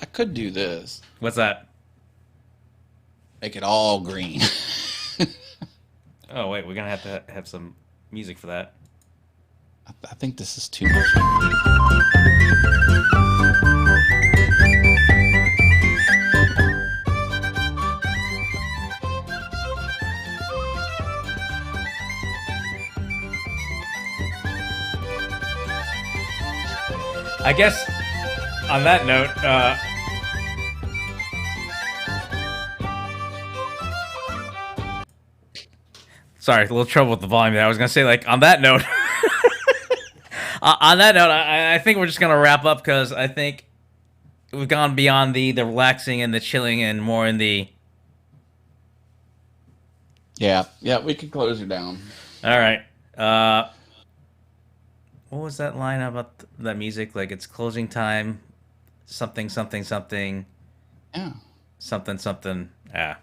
I could do this. what's that? Make it all green. Oh wait, we're gonna have to have some music for that. I think this is too much. I guess on that note, sorry, a little trouble with the volume there. I was gonna say, like, on that note, on that note, I think we're just gonna wrap up because I think we've gone beyond the relaxing and the chilling and more in the. Yeah, we can close it down. All right. What was that line about that music? Like, it's closing time, something, something, something, Yeah. something, something. Yeah.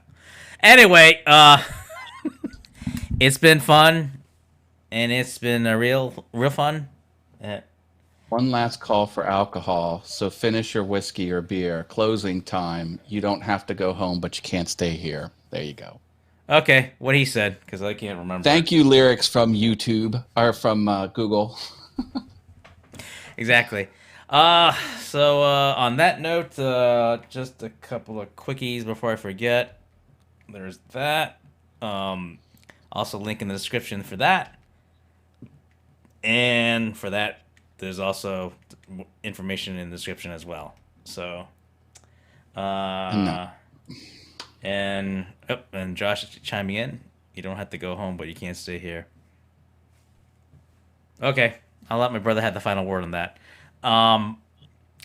Anyway, it's been fun, and it's been a real fun. One last call for alcohol. So finish your whiskey or beer. Closing time. You don't have to go home, but you can't stay here. There you go. Okay, what he said, because I can't remember. Thank you, lyrics from YouTube or from Google. Exactly. So on that note, just a couple of quickies before I forget. There's that. Also, link in the description for that. And for that, there's also information in the description as well. So, No. and Josh is chiming in. You don't have to go home, but you can't stay here. Okay, I'll let my brother have the final word on that. On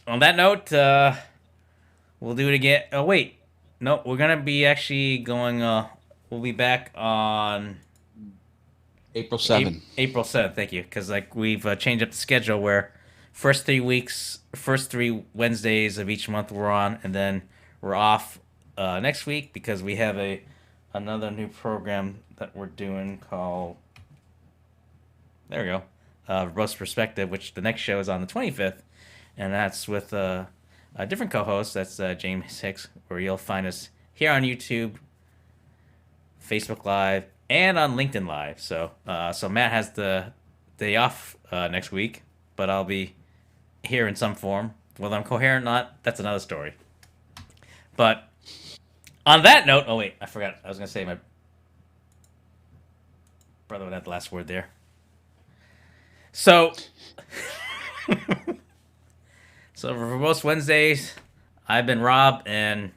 that note, we'll do it again. Oh wait, no, we're gonna be actually going. We'll be back on April 7th. April 7th. Thank you, because like we've changed up the schedule where first 3 Wednesdays of each month we're on, and then we're off next week because we have another new program that we're doing called. There we go. Verbose Perspective, which the next show is on the 25th, and that's with a different co-host. That's James Hicks, where you'll find us here on YouTube, Facebook Live, and on LinkedIn Live. So Matt has the day off next week, but I'll be here in some form. Whether I'm coherent or not, that's another story. But on that note, oh wait, I forgot. I was gonna say my brother would have the last word there. So, for most Wednesdays, I've been Rob, and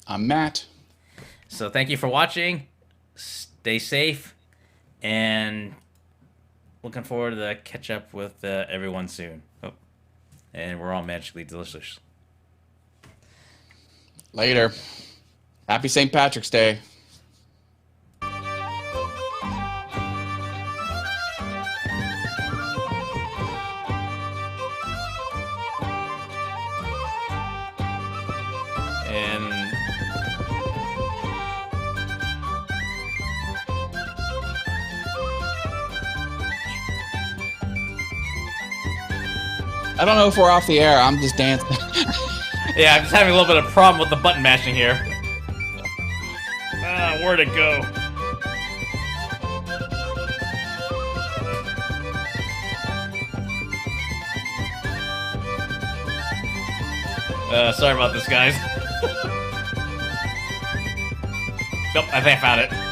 I'm Matt. so thank you for watching. Stay safe, and looking forward to catch up with everyone soon. Oh, and we're all magically delicious. Later. Happy St. Patrick's Day. And I don't know if we're off the air. I'm just dancing. yeah, I'm just having a little bit of problem with the button mashing here. Where'd it go? Sorry about this, guys. Nope, I think I found it.